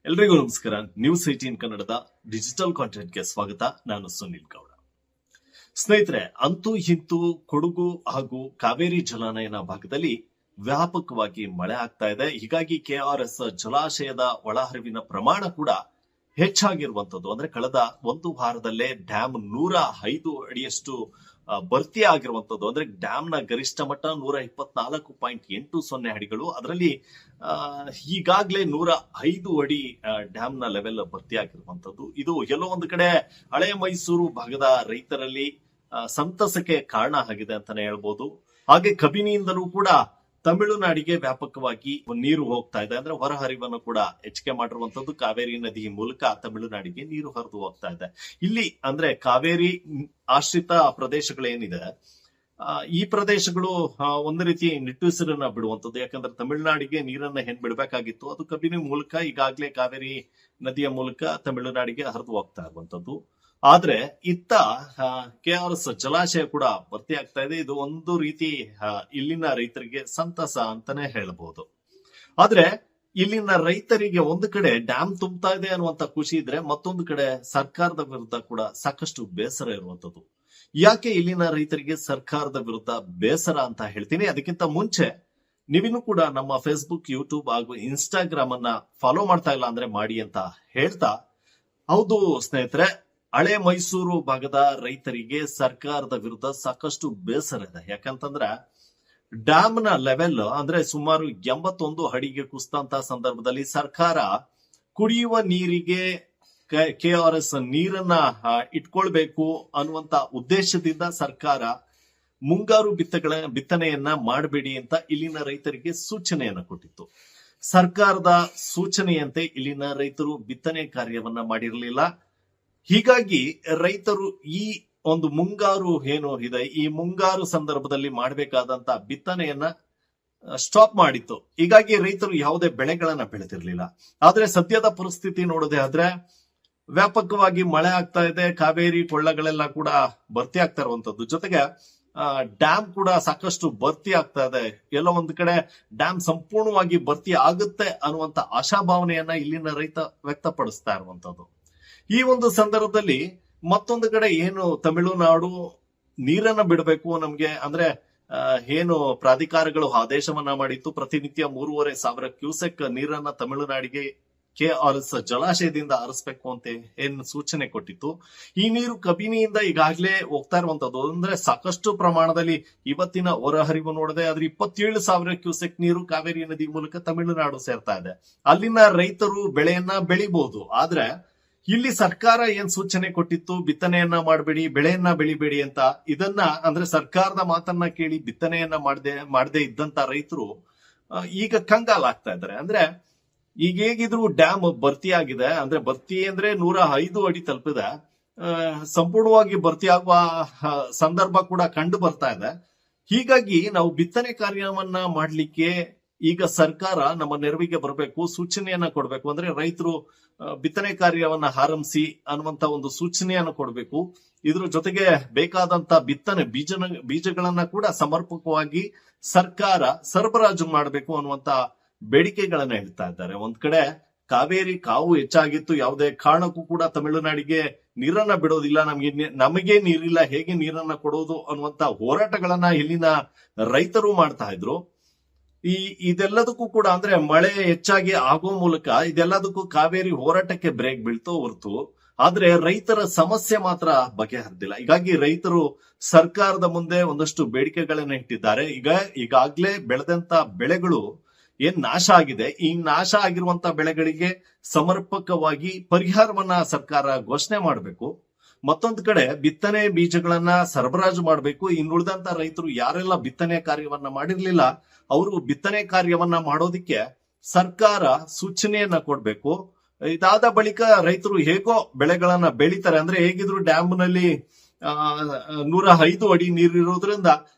ಎಲ್ರಿಗೂ ನಮಸ್ಕಾರ. ನ್ಯೂಸ್ 18 ಕನ್ನಡದ ಡಿಜಿಟಲ್ ಕಾಂಟೆಂಟ್ಗೆ ಸ್ವಾಗತ. ನಾನು ಸುನಿಲ್ ಗೌಡ. ಸ್ನೇಹಿತರೆ, ಅಂತೂ ಇಂತೂ ಕೊಡಗು ಹಾಗೂ ಕಾವೇರಿ ಜಲಾನಯನ ಭಾಗದಲ್ಲಿ ವ್ಯಾಪಕವಾಗಿ ಮಳೆ ಆಗ್ತಾ ಇದೆ. ಹೀಗಾಗಿ ಕೆಆರ್ಎಸ್ ಜಲಾಶಯದ ಒಳಹರಿವಿನ ಪ್ರಮಾಣ ಕೂಡ ಹೆಚ್ಚಾಗಿರುವಂತದ್ದು. ಅಂದ್ರೆ ಕಳೆದ ಒಂದು ವಾರದಲ್ಲೇ ಡ್ಯಾಮ್ 105 ಅಡಿಯಷ್ಟು ಭರ್ತಿ ಆಗಿರುವಂತದ್ದು. ಅಂದ್ರೆ ಡ್ಯಾಮ್ ನ ಗರಿಷ್ಠ ಮಟ್ಟ 124.80 ಅಡಿಗಳು. ಅದರಲ್ಲಿ ಈಗಾಗಲೇ 105 ಅಡಿ ಡ್ಯಾಮ್ ನ ಲೆವೆಲ್ ಭರ್ತಿ ಆಗಿರುವಂತದ್ದು. ಇದು ಎಲ್ಲೋ ಒಂದು ಕಡೆ ಹಳೆ ಮೈಸೂರು ಭಾಗದ ರೈತರಲ್ಲಿ ಸಂತಸಕ್ಕೆ ಕಾರಣ ಆಗಿದೆ ಅಂತಾನೆ ಹೇಳ್ಬೋದು. ಹಾಗೆ ಕಬಿನಿಯಿಂದಲೂ ಕೂಡ ತಮಿಳುನಾಡಿಗೆ ವ್ಯಾಪಕವಾಗಿ ನೀರು ಹೋಗ್ತಾ ಇದೆ. ಅಂದ್ರೆ ಹೊರಹರಿವನ್ನು ಕೂಡ ಹೆಚ್ಚಿಗೆ ಮಾಡಿರುವಂತದ್ದು. ಕಾವೇರಿ ನದಿ ಮೂಲಕ ತಮಿಳುನಾಡಿಗೆ ನೀರು ಹರಿದು ಹೋಗ್ತಾ ಇದೆ. ಇಲ್ಲಿ ಅಂದ್ರೆ ಕಾವೇರಿ ಆಶ್ರಿತ ಪ್ರದೇಶಗಳೇನಿದೆ, ಈ ಪ್ರದೇಶಗಳು ಒಂದು ರೀತಿ ನಿಟ್ಟುಸಿರನ್ನ ಬಿಡುವಂತದ್ದು. ಯಾಕಂದ್ರೆ ತಮಿಳುನಾಡಿಗೆ ನೀರನ್ನ ಏನ್ ಬಿಡಬೇಕಾಗಿತ್ತು ಅದು ಕಬಿನಿ ಮೂಲಕ ಈಗಾಗಲೇ ಕಾವೇರಿ ನದಿಯ ಮೂಲಕ ತಮಿಳುನಾಡಿಗೆ ಹರಿದು ಹೋಗ್ತಾ ಇರುವಂತದ್ದು. ಆದ್ರೆ ಇತ್ತ ಕೆಆರ್ಎಸ್ ಜಲಾಶಯ ಕೂಡ ಭರ್ತಿ ಆಗ್ತಾ ಇದೆ. ಇದು ಒಂದು ರೀತಿ ಇಲ್ಲಿನ ರೈತರಿಗೆ ಸಂತಸ ಅಂತಾನೆ ಹೇಳಬಹುದು. ಆದ್ರೆ ಇಲ್ಲಿನ ರೈತರಿಗೆ ಒಂದು ಕಡೆ ಡ್ಯಾಮ್ ತುಂಬುತ್ತಾ ಇದೆ ಅನ್ನುವಂತ ಖುಷಿ ಇದ್ರೆ, ಮತ್ತೊಂದು ಕಡೆ ಸರ್ಕಾರದ ವಿರುದ್ಧ ಕೂಡ ಸಾಕಷ್ಟು ಬೇಸರ ಇರುವಂತದ್ದು. ಯಾಕೆ ಇಲ್ಲಿನ ರೈತರಿಗೆ ಸರ್ಕಾರದ ವಿರುದ್ಧ ಬೇಸರ ಅಂತ ಹೇಳ್ತೀನಿ. ಅದಕ್ಕಿಂತ ಮುಂಚೆ ನೀವಿನ್ನೂ ಕೂಡ ನಮ್ಮ ಫೇಸ್ಬುಕ್, ಯೂಟ್ಯೂಬ್ ಹಾಗೂ ಇನ್ಸ್ಟಾಗ್ರಾಮ್ ಅನ್ನ ಫಾಲೋ ಮಾಡ್ತಾ ಇಲ್ಲ ಅಂದ್ರೆ ಮಾಡಿ ಅಂತ ಹೇಳ್ತಾ, ಹೌದು ಸ್ನೇಹಿತರೆ, ಹಳೆ ಮೈಸೂರು ಭಾಗದ ರೈತರಿಗೆ ಸರ್ಕಾರದ ವಿರುದ್ಧ ಸಾಕಷ್ಟು ಬೇಸರ ಇದೆ. ಯಾಕಂತಂದ್ರೆ ಡ್ಯಾಮ್ ನ ಲೆವೆಲ್ ಅಂದ್ರೆ ಸುಮಾರು 81 ಅಡಿಗೆ ಕುಸಿದಂತ ಸಂದರ್ಭದಲ್ಲಿ ಸರ್ಕಾರ ಕುಡಿಯುವ ನೀರಿಗೆ ಕೆಆರ್ಎಸ್ ನೀರನ್ನ ಇಟ್ಕೊಳ್ಬೇಕು ಅನ್ನುವಂತ ಉದ್ದೇಶದಿಂದ ಸರ್ಕಾರ ಮುಂಗಾರು ಬಿತ್ತನೆಯನ್ನ ಮಾಡಬೇಡಿ ಅಂತ ಇಲ್ಲಿನ ರೈತರಿಗೆ ಸೂಚನೆಯನ್ನ ಕೊಟ್ಟಿತ್ತು. ಸರ್ಕಾರದ ಸೂಚನೆಯಂತೆ ಇಲ್ಲಿನ ರೈತರು ಬಿತ್ತನೆ ಕಾರ್ಯವನ್ನ ಮಾಡಿರಲಿಲ್ಲ. ಹೀಗಾಗಿ ರೈತರು ಈ ಒಂದು ಮುಂಗಾರು ಏನು ಇದೆ, ಈ ಮುಂಗಾರು ಸಂದರ್ಭದಲ್ಲಿ ಮಾಡಬೇಕಾದಂತ ಬಿತ್ತನೆಯನ್ನ ಸ್ಟಾಪ್ ಮಾಡಿತ್ತು. ಹೀಗಾಗಿ ರೈತರು ಯಾವುದೇ ಬೆಳೆಗಳನ್ನ ಬೆಳೆದಿರಲಿಲ್ಲ. ಆದ್ರೆ ಸದ್ಯದ ಪರಿಸ್ಥಿತಿ ನೋಡೋದೇ ಆದ್ರೆ ವ್ಯಾಪಕವಾಗಿ ಮಳೆ ಆಗ್ತಾ ಇದೆ. ಕಾವೇರಿ ಕೊಳ್ಳಗಳೆಲ್ಲ ಕೂಡ ಭರ್ತಿ ಆಗ್ತಾ ಇರುವಂತದ್ದು. ಜೊತೆಗೆ ಡ್ಯಾಮ್ ಕೂಡ ಸಾಕಷ್ಟು ಭರ್ತಿ ಆಗ್ತಾ ಇದೆ. ಎಲ್ಲೋ ಒಂದು ಕಡೆ ಡ್ಯಾಮ್ ಸಂಪೂರ್ಣವಾಗಿ ಭರ್ತಿ ಆಗುತ್ತೆ ಅನ್ನುವಂತ ಆಶಾಭಾವನೆಯನ್ನ ಇಲ್ಲಿನ ರೈತ ವ್ಯಕ್ತಪಡಿಸ್ತಾ ಇರುವಂತದ್ದು. ಈ ಒಂದು ಸಂದರ್ಭದಲ್ಲಿ ಮತ್ತೊಂದು ಕಡೆ ಏನು ತಮಿಳುನಾಡು ನೀರನ್ನ ಬಿಡಬೇಕು ನಮ್ಗೆ ಅಂದ್ರೆ ಏನು ಪ್ರಾಧಿಕಾರಗಳು ಆದೇಶವನ್ನ ಮಾಡಿತ್ತು, ಪ್ರತಿನಿತ್ಯ 3,500 ಕ್ಯೂಸೆಕ್ ನೀರನ್ನ ತಮಿಳುನಾಡಿಗೆ ಕೆಆರ್ಎಸ್ ಜಲಾಶಯದಿಂದ ಹರಿಸಬೇಕು ಅಂತ ಏನ್ ಸೂಚನೆ ಕೊಟ್ಟಿತ್ತು. ಈ ನೀರು ಕಬಿನಿಯಿಂದ ಈಗಾಗಲೇ ಹೋಗ್ತಾ ಇರುವಂತದ್ದು. ಅಂದ್ರೆ ಸಾಕಷ್ಟು ಪ್ರಮಾಣದಲ್ಲಿ ಇವತ್ತಿನ ಹೊರಹರಿವು ನೋಡದೆ ಆದ್ರೆ 27,000 ಕ್ಯೂಸೆಕ್ ನೀರು ಕಾವೇರಿ ನದಿ ಮೂಲಕ ತಮಿಳುನಾಡು ಸೇರ್ತಾ ಇದೆ. ಅಲ್ಲಿನ ರೈತರು ಬೆಳೆಯನ್ನ ಬೆಳಿಬಹುದು. ಆದ್ರೆ ಇಲ್ಲಿ ಸರ್ಕಾರ ಏನ್ ಸೂಚನೆ ಕೊಟ್ಟಿತ್ತು, ಬಿತ್ತನೆಯನ್ನ ಮಾಡಬೇಡಿ, ಬೆಳೆಯನ್ನ ಬೆಳಿಬೇಡಿ ಅಂತ, ಇದನ್ನ ಅಂದ್ರೆ ಸರ್ಕಾರದ ಮಾತನ್ನ ಕೇಳಿ ಬಿತ್ತನೆಯನ್ನ ಮಾಡದೆ ಇದ್ದಂತ ರೈತರು ಈಗ ಕಂಗಾಲಾಗ್ತಾ ಇದ್ದಾರೆ. ಅಂದ್ರೆ ಈಗ ಹೇಗಿದ್ರು ಡ್ಯಾಮ್ ಭರ್ತಿ ಆಗಿದೆ. ಅಂದ್ರೆ ಭರ್ತಿ ಅಂದ್ರೆ 105 ಅಡಿ ತಲುಪಿದೆ. ಸಂಪೂರ್ಣವಾಗಿ ಭರ್ತಿ ಆಗುವ ಸಂದರ್ಭ ಕೂಡ ಕಂಡು ಬರ್ತಾ ಇದೆ. ಹೀಗಾಗಿ ನಾವು ಬಿತ್ತನೆ ಕಾರ್ಯವನ್ನ ಮಾಡ್ಲಿಕ್ಕೆ ಈಗ ಸರ್ಕಾರ ನಮ್ಮ ನೆರವಿಗೆ ಬರಬೇಕು, ಸೂಚನೆಯನ್ನ ಕೊಡಬೇಕು. ಅಂದ್ರೆ ರೈತರು ಬಿತ್ತನೆ ಕಾರ್ಯವನ್ನ ಆರಂಭಿಸಿ ಅನ್ನುವಂತ ಒಂದು ಸೂಚನೆಯನ್ನ ಕೊಡಬೇಕು. ಇದ್ರ ಜೊತೆಗೆ ಬೇಕಾದಂತ ಬಿತ್ತನೆ ಬೀಜಗಳನ್ನ ಕೂಡ ಸಮರ್ಪಕವಾಗಿ ಸರ್ಕಾರ ಸರಬರಾಜು ಮಾಡಬೇಕು ಅನ್ನುವಂತ ಬೇಡಿಕೆಗಳನ್ನ ಹೇಳ್ತಾ ಇದ್ದಾರೆ. ಒಂದ್ ಕಡೆ ಕಾವೇರಿ ಕಾವು ಹೆಚ್ಚಾಗಿತ್ತು, ಯಾವುದೇ ಕಾರಣಕ್ಕೂ ಕೂಡ ತಮಿಳುನಾಡಿಗೆ ನೀರನ್ನ ಬಿಡೋದಿಲ್ಲ, ನಮಗೆ ನೀರಿಲ್ಲ, ಹೇಗೆ ನೀರನ್ನ ಕೊಡೋದು ಅನ್ನುವಂತ ಹೋರಾಟಗಳನ್ನ ಇಲ್ಲಿನ ರೈತರು ಮಾಡ್ತಾ ಇದ್ರು. ಇದೆಲ್ಲದಕ್ಕೂ ಕೂಡ ಅಂದ್ರೆ ಮಳೆ ಹೆಚ್ಚಾಗಿ ಆಗೋ ಮೂಲಕ ಇದೆಲ್ಲದಕ್ಕೂ ಕಾವೇರಿ ಹೋರಾಟಕ್ಕೆ ಬ್ರೇಕ್ ಬೀಳ್ತೋ ಹೊರತು ಆದ್ರೆ ರೈತರ ಸಮಸ್ಯೆ ಮಾತ್ರ ಬಗೆಹರಿದಿಲ್ಲ. ಹೀಗಾಗಿ ರೈತರು ಸರ್ಕಾರದ ಮುಂದೆ ಒಂದಷ್ಟು ಬೇಡಿಕೆಗಳನ್ನ ಇಟ್ಟಿದ್ದಾರೆ. ಈಗಾಗ್ಲೇ ಬೆಳೆದಂತ ಬೆಳೆಗಳು ಏನ್ ನಾಶ ಆಗಿದೆ, ಈ ನಾಶ ಆಗಿರುವಂತ ಬೆಳೆಗಳಿಗೆ ಸಮರ್ಪಕವಾಗಿ ಪರಿಹಾರವನ್ನ ಸರ್ಕಾರ ಘೋಷಣೆ ಮಾಡಬೇಕು. ಮತ್ತೊಂದು ಕಡೆ ಬಿತ್ತನೆ ಬೀಜಗಳನ್ನ ಸರಬರಾಜು ಮಾಡಬೇಕು. ಇನ್ನುಳಿದಂತ ರೈತರು ಯಾರೆಲ್ಲ ಬಿತ್ತನೆ ಕಾರ್ಯವನ್ನ ಮಾಡಿರ್ಲಿಲ್ಲ ಅವರು ಬಿತ್ತನೆ ಕಾರ್ಯವನ್ನ ಮಾಡೋದಿಕ್ಕೆ ಸರ್ಕಾರ ಸೂಚನೆಯನ್ನ ಕೊಡ್ಬೇಕು. ಇದಾದ ಬಳಿಕ ರೈತರು ಹೇಗೋ ಬೆಳೆಗಳನ್ನ ಬೆಳಿತಾರೆ. ಅಂದ್ರೆ ಹೇಗಿದ್ರು ಡ್ಯಾಮ್ ನಲ್ಲಿ 105 ಅಡಿ ನೀರಿರೋದ್ರಿಂದ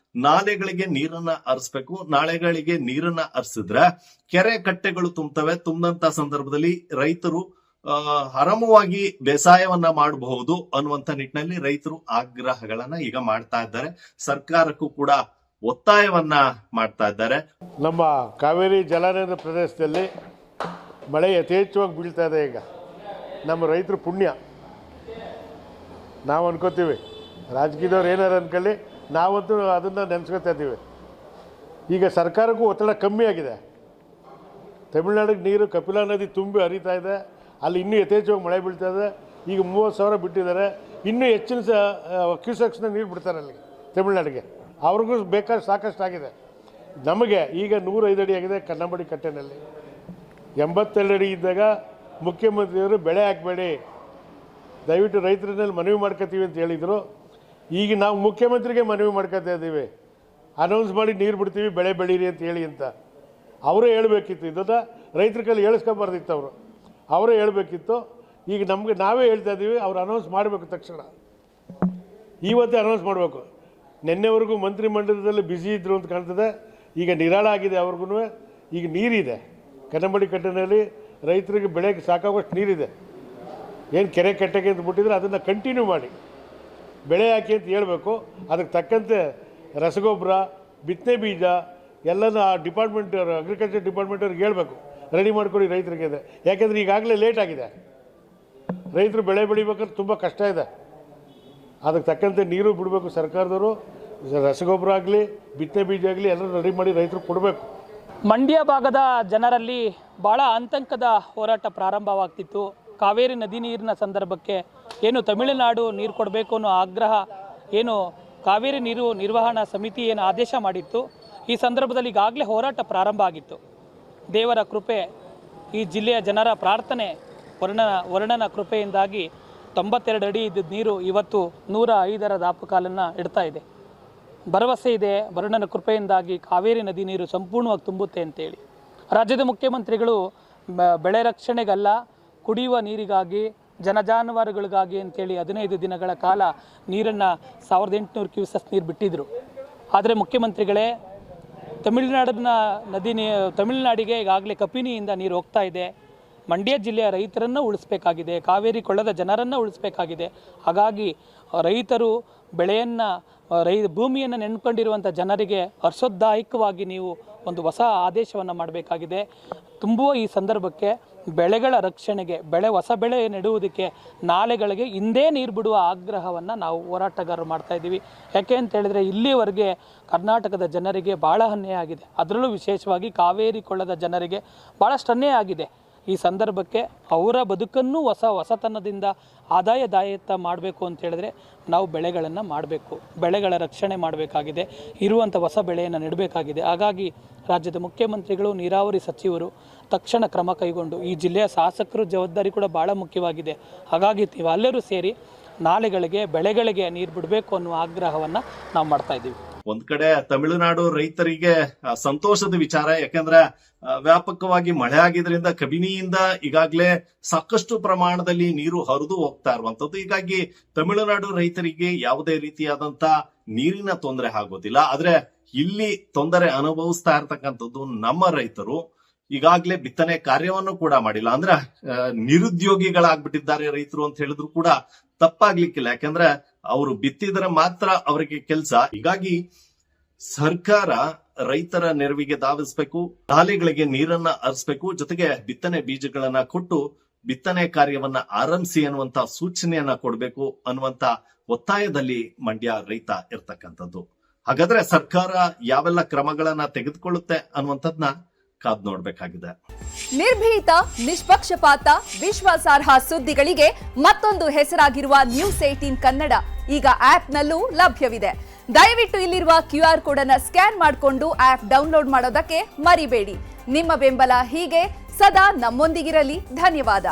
ನಾಲೆಗಳಿಗೆ ನೀರನ್ನ ಹರಿಸ್ಬೇಕು. ನಾಲೆಗಳಿಗೆ ನೀರನ್ನ ಹರಿಸಿದ್ರೆ ಕೆರೆ ಕಟ್ಟೆಗಳು ತುಂಬುತ್ತವೆ. ತುಂಬಂತ ಸಂದರ್ಭದಲ್ಲಿ ರೈತರು ಆರಾಮವಾಗಿ ಬೇಸಾಯವನ್ನ ಮಾಡಬಹುದು ಅನ್ನುವಂತ ನಿಟ್ಟಿನಲ್ಲಿ ರೈತರು ಆಗ್ರಹಗಳನ್ನ ಈಗ ಮಾಡ್ತಾ ಇದ್ದಾರೆ. ಸರ್ಕಾರಕ್ಕೂ ಕೂಡ ಒತ್ತಾಯವನ್ನ ಮಾಡ್ತಾ ಇದ್ದಾರೆ. ನಮ್ಮ ಕಾವೇರಿ ಜಲಾನಯನ ಪ್ರದೇಶದಲ್ಲಿ ಮಳೆ ಯಥೇಚ್ಛವಾಗಿ ಬೀಳ್ತಾ ಇದೆ. ಈಗ ನಮ್ಮ ರೈತರು ಪುಣ್ಯ ನಾವು ಅನ್ಕೋತೀವಿ, ರಾಜಕೀಯದವ್ರು ಏನಾರು ಅನ್ಕೊಳ್ಳಿ, ನಾವಂತೂ ಅದನ್ನು ನೆನೆಸ್ಕೊತಾ ಇದ್ದೀವಿ. ಈಗ ಸರ್ಕಾರಕ್ಕೂ ಒತ್ತಡ ಕಮ್ಮಿ ಆಗಿದೆ. ತಮಿಳ್ನಾಡಿಗೆ ನೀರು ಕಪಿಲಾ ನದಿ ತುಂಬಿ ಹರಿತಾ ಇದೆ, ಅಲ್ಲಿ ಇನ್ನೂ ಯಥೇಚ್ಛವಾಗಿ ಮಳೆ ಬೀಳ್ತಾ ಇದೆ. ಈಗ 30,000 ಬಿಟ್ಟಿದ್ದಾರೆ, ಇನ್ನೂ ಹೆಚ್ಚಿನ ಕ್ಯೂಸೆಕ್ಸ್ನ ನೀರು ಬಿಡ್ತಾರೆ ಅಲ್ಲಿಗೆ ತಮಿಳ್ನಾಡಿಗೆ. ಅವ್ರಿಗೂ ಬೇಕಾದ್ರೆ ಸಾಕಷ್ಟು ಆಗಿದೆ. ನಮಗೆ ಈಗ 105 ಅಡಿ ಆಗಿದೆ ಕನ್ನಂಬಾಡಿ ಕಟ್ಟೆನಲ್ಲಿ. 82 ಅಡಿ ಇದ್ದಾಗ ಮುಖ್ಯಮಂತ್ರಿಯವರು ಬೆಳೆ ಹಾಕಬೇಡಿ, ದಯವಿಟ್ಟು ರೈತರಲ್ಲಿ ಮನವಿ ಮಾಡ್ಕೋತೀವಿ ಅಂತ ಹೇಳಿದರು. ಈಗ ನಾವು ಮುಖ್ಯಮಂತ್ರಿಗೆ ಮನವಿ ಮಾಡ್ಕೊತಾ ಇದ್ದೀವಿ, ಅನೌನ್ಸ್ ಮಾಡಿ ನೀರು ಬಿಡ್ತೀವಿ ಬೆಳೆ ಬೆಳೀರಿ ಅಂತ ಹೇಳಿ ಅಂತ. ಅವರೇ ಹೇಳಬೇಕಿತ್ತು, ಇದನ್ನು ರೈತರ ಕೈಲಿ ಹೇಳಿಸ್ಕೊಬಾರ್ದಿತ್ತು. ಅವರೇ ಹೇಳಬೇಕಿತ್ತು. ಈಗ ನಮಗೆ ನಾವೇ ಹೇಳ್ತಾ ಇದ್ದೀವಿ, ಅವ್ರು ಅನೌನ್ಸ್ ಮಾಡಬೇಕು ತಕ್ಷಣ, ಇವತ್ತೇ ಅನೌನ್ಸ್ ಮಾಡಬೇಕು. ನಿನ್ನೆವರೆಗೂ ಮಂತ್ರಿಮಂಡಲದಲ್ಲಿ ಬ್ಯುಸಿ ಇದ್ದರು ಅಂತ ಕಾಣ್ತದೆ. ಈಗ ನಿರಾಳ ಆಗಿದೆ ಅವ್ರಿಗೂ. ಈಗ ನೀರಿದೆ ಕನ್ನಂಬಾಡಿ ಕಟ್ಟೆನಲ್ಲಿ, ರೈತರಿಗೆ ಬೆಳೆಗೆ ಸಾಕಾಗುವಷ್ಟು ನೀರಿದೆ. ಏನು ಕೆರೆ ಕಟ್ಟೆಗೆ ಅಂತ ಬಿಟ್ಟಿದ್ರೆ ಅದನ್ನು ಕಂಟಿನ್ಯೂ ಮಾಡಿ ಬೆಳೆ ಹಾಕಿ ಅಂತ ಹೇಳಬೇಕು. ಅದಕ್ಕೆ ತಕ್ಕಂತೆ ರಸಗೊಬ್ಬರ, ಬಿತ್ತನೆ ಬೀಜ ಎಲ್ಲನೂ ಆ ಡಿಪಾರ್ಟ್ಮೆಂಟ್ ಅಗ್ರಿಕಲ್ಚರ್ ಡಿಪಾರ್ಟ್ಮೆಂಟವ್ರಿಗೆ ಹೇಳಬೇಕು, ರೆಡಿ ಮಾಡ್ಕೊಡಿ ರೈತರಿಗೆ ಇದೆ. ಯಾಕೆಂದರೆ ಈಗಾಗಲೇ ಲೇಟ್ ಆಗಿದೆ, ರೈತರು ಬೆಳೆ ಬೆಳಿಬೇಕಾದ್ರೆ ತುಂಬ ಕಷ್ಟ ಇದೆ. ಅದಕ್ಕೆ ತಕ್ಕಂತೆ ನೀರು ಬಿಡಬೇಕು ಸರ್ಕಾರದವರು. ರಸಗೊಬ್ಬರ ಆಗಲಿ ಬಿತ್ತನೆ ಬೀಜ ಆಗಲಿ ಎಲ್ಲರೂ ರೆಡಿ ಮಾಡಿ ರೈತರು ಕೊಡಬೇಕು. ಮಂಡ್ಯ ಭಾಗದ ಜನರಲ್ಲಿ ಭಾಳ ಆತಂಕದ ಹೋರಾಟ ಪ್ರಾರಂಭವಾಗ್ತಿತ್ತು. ಕಾವೇರಿ ನದಿ ನೀರಿನ ಸಂದರ್ಭಕ್ಕೆ ಏನು ತಮಿಳುನಾಡು ನೀರು ಕೊಡಬೇಕು ಅನ್ನೋ ಆಗ್ರಹ ಏನು ಕಾವೇರಿ ನೀರು ನಿರ್ವಹಣಾ ಸಮಿತಿ ಏನು ಆದೇಶ ಮಾಡಿತ್ತು, ಈ ಸಂದರ್ಭದಲ್ಲಿ ಈಗಾಗಲೇ ಹೋರಾಟ ಪ್ರಾರಂಭ ಆಗಿತ್ತು. ದೇವರ ಕೃಪೆ, ಈ ಜಿಲ್ಲೆಯ ಜನರ ಪ್ರಾರ್ಥನೆ, ವರ್ಣನ ಕೃಪೆಯಿಂದಾಗಿ 92 ಅಡಿ ಇದ್ದ ನೀರು ಇವತ್ತು 105ರ ದಾಪುಕಾಲನ್ನು ಇಡ್ತಾ ಇದೆ. ಭರವಸೆ ಇದೆ, ವರ್ಣನ ಕೃಪೆಯಿಂದಾಗಿ ಕಾವೇರಿ ನದಿ ನೀರು ಸಂಪೂರ್ಣವಾಗಿ ತುಂಬುತ್ತೆ ಅಂತೇಳಿ. ರಾಜ್ಯದ ಮುಖ್ಯಮಂತ್ರಿಗಳು ಬೆಳೆ ರಕ್ಷಣೆಗಲ್ಲ, ಕುಡಿಯುವ ನೀರಿಗಾಗಿ, ಜನಜಾನುವಾರುಗಳಿಗಾಗಿ ಅಂತೇಳಿ 15 ದಿನಗಳ ಕಾಲ ನೀರನ್ನು 1800 ಕ್ಯೂಸೆಸ್ ನೀರು ಬಿಟ್ಟಿದ್ದರು. ಆದರೆ ಮುಖ್ಯಮಂತ್ರಿಗಳೇ, ತಮಿಳುನಾಡಿಗೆ ಈಗಾಗಲೇ ಕಪಿನಿಯಿಂದ ನೀರು ಹೋಗ್ತಾ ಇದೆ. ಮಂಡ್ಯ ಜಿಲ್ಲೆಯ ರೈತರನ್ನು ಉಳಿಸಬೇಕಾಗಿದೆ, ಕಾವೇರಿ ಕೊಳ್ಳದ ಜನರನ್ನು ಉಳಿಸಬೇಕಾಗಿದೆ. ಹಾಗಾಗಿ ರೈತರು ಬೆಳೆಯನ್ನು ಭೂಮಿಯನ್ನು ನೆನ್ಕೊಂಡಿರುವಂಥ ಜನರಿಗೆ ಹರ್ಷೋದ್ದಾಯಕವಾಗಿ ನೀವು ಒಂದು ಹೊಸ ಆದೇಶವನ್ನು ಮಾಡಬೇಕಾಗಿದೆ. ತುಂಬುವ ಈ ಸಂದರ್ಭಕ್ಕೆ ಬೆಳೆಗಳ ರಕ್ಷಣೆಗೆ, ಹೊಸ ಬೆಳೆ ನೆಡುವುದಕ್ಕೆ ನಾಲೆಗಳಿಗೆ ಹಿಂದೆ ನೀರು ಬಿಡುವ ಆಗ್ರಹವನ್ನು ನಾವು ಹೋರಾಟಗಾರರು ಮಾಡ್ತಾ ಇದ್ದೀವಿ. ಯಾಕೆ ಅಂತ ಹೇಳಿದ್ರೆ ಇಲ್ಲಿವರೆಗೆ ಕರ್ನಾಟಕದ ಜನರಿಗೆ ಭಾಳ ಅನ್ಯಾಯ ಆಗಿದೆ. ಅದರಲ್ಲೂ ವಿಶೇಷವಾಗಿ ಕಾವೇರಿ ಕೊಳ್ಳದ ಜನರಿಗೆ ಭಾಳಷ್ಟು ಅನ್ಯಾಯ ಆಗಿದೆ. ಈ ಸಂದರ್ಭಕ್ಕೆ ಅವರ ಬದುಕನ್ನು ಹೊಸತನದಿಂದ ಆದಾಯದಾಯಕ ಮಾಡಬೇಕು ಅಂತ ಹೇಳಿದ್ರೆ ನಾವು ಬೆಳೆಗಳನ್ನು ಮಾಡಬೇಕು, ಬೆಳೆಗಳ ರಕ್ಷಣೆ ಮಾಡಬೇಕಾಗಿದೆ, ಇರುವಂಥ ಹೊಸ ಬೆಳೆಯನ್ನು ನೆಡಬೇಕಾಗಿದೆ. ಹಾಗಾಗಿ ರಾಜ್ಯದ ಮುಖ್ಯಮಂತ್ರಿಗಳು, ನೀರಾವರಿ ಸಚಿವರು ತಕ್ಷಣ ಕ್ರಮ ಕೈಗೊಂಡು, ಈ ಜಿಲ್ಲೆಯ ಶಾಸಕರು ಜವಾಬ್ದಾರಿ ಕೂಡ ಭಾಳ ಮುಖ್ಯವಾಗಿದೆ. ಹಾಗಾಗಿ ನೀವೆಲ್ಲರೂ ಸೇರಿ ನಾಲೆಗಳಿಗೆ, ಬೆಳೆಗಳಿಗೆ ನೀರು ಬಿಡಬೇಕು ಅನ್ನುವ ಆಗ್ರಹವನ್ನು ನಾವು ಮಾಡ್ತಾ ಇದ್ದೀವಿ. ಒಂದ್ ಕಡೆ ತಮಿಳುನಾಡು ರೈತರಿಗೆ ಸಂತೋಷದ ವಿಚಾರ, ಯಾಕಂದ್ರೆ ವ್ಯಾಪಕವಾಗಿ ಮಳೆ ಆಗಿದ್ರಿಂದ ಕಬಿನಿಯಿಂದ ಈಗಾಗಲೇ ಸಾಕಷ್ಟು ಪ್ರಮಾಣದಲ್ಲಿ ನೀರು ಹರಿದು ಹೋಗ್ತಾ ಇರುವಂತದ್ದು. ಹೀಗಾಗಿ ತಮಿಳುನಾಡು ರೈತರಿಗೆ ಯಾವುದೇ ರೀತಿಯಾದಂತ ನೀರಿನ ತೊಂದರೆ ಆಗೋದಿಲ್ಲ. ಆದ್ರೆ ಇಲ್ಲಿ ತೊಂದರೆ ಅನುಭವಿಸ್ತಾ ಇರ್ತಕ್ಕಂಥದ್ದು ನಮ್ಮ ರೈತರು. ಈಗಾಗಲೇ ಬಿತ್ತನೆ ಕಾರ್ಯವನ್ನು ಕೂಡ ಮಾಡಿಲ್ಲ, ಅಂದ್ರೆ ನಿರುದ್ಯೋಗಿಗಳಾಗ್ಬಿಟ್ಟಿದ್ದಾರೆ ರೈತರು ಅಂತ ಹೇಳಿದ್ರು ಕೂಡ ತಪ್ಪಾಗ್ಲಿಕ್ಕಿಲ್ಲ. ಯಾಕಂದ್ರೆ ಅವರು ಬಿತ್ತಿದ್ರೆ ಮಾತ್ರ ಅವರಿಗೆ ಕೆಲಸ. ಹೀಗಾಗಿ ಸರ್ಕಾರ ರೈತರ ನೆರವಿಗೆ ಧಾವಿಸಬೇಕು, ನಾಲೆಗಳಿಗೆ ನೀರನ್ನ ಹರಿಸಬೇಕು, ಜೊತೆಗೆ ಬಿತ್ತನೆ ಬೀಜಗಳನ್ನ ಕೊಟ್ಟು ಬಿತ್ತನೆ ಕಾರ್ಯವನ್ನ ಆರಂಭಿಸಿ ಅನ್ನುವಂತ ಸೂಚನೆಯನ್ನ ಕೊಡಬೇಕು ಅನ್ನುವಂತ ಒತ್ತಾಯದಲ್ಲಿ ಮಂಡ್ಯ ರೈತ ಇರ್ತಕ್ಕಂಥದ್ದು. ಹಾಗಾದ್ರೆ ಸರ್ಕಾರ ಯಾವೆಲ್ಲ ಕ್ರಮಗಳನ್ನ ತೆಗೆದುಕೊಳ್ಳುತ್ತೆ ಅನ್ನುವಂಥದ್ನ ಕಾದ್ ನೋಡ್ಬೇಕಾಗಿದೆ. ನಿರ್ಭೀತ, ನಿಷ್ಪಕ್ಷಪಾತ, ವಿಶ್ವಾಸಾರ್ಹ ಸುದ್ದಿಗಳಿಗೆ ಮತ್ತೊಂದು ಹೆಸರಾಗಿರುವ ನ್ಯೂಸ್ 18 ಕನ್ನಡ ಈಗ ಆಪ್ನಲ್ಲೂ ಲಭ್ಯವಿದೆ. ದಯವಿಟ್ಟು ಇಲ್ಲಿರುವ QR ಕೋಡ್ ಅನ್ನು ಸ್ಕ್ಯಾನ್ ಮಾಡಿಕೊಂಡು ಆಪ್ ಡೌನ್ಲೋಡ್ ಮಾಡೋದಕ್ಕೆ ಮರಿಬೇಡಿ. ನಿಮ್ಮ ಬೆಂಬಲ ಹೀಗೆ ಸದಾ ನಮ್ಮೊಂದಿಗಿರಲಿ. ಧನ್ಯವಾದ.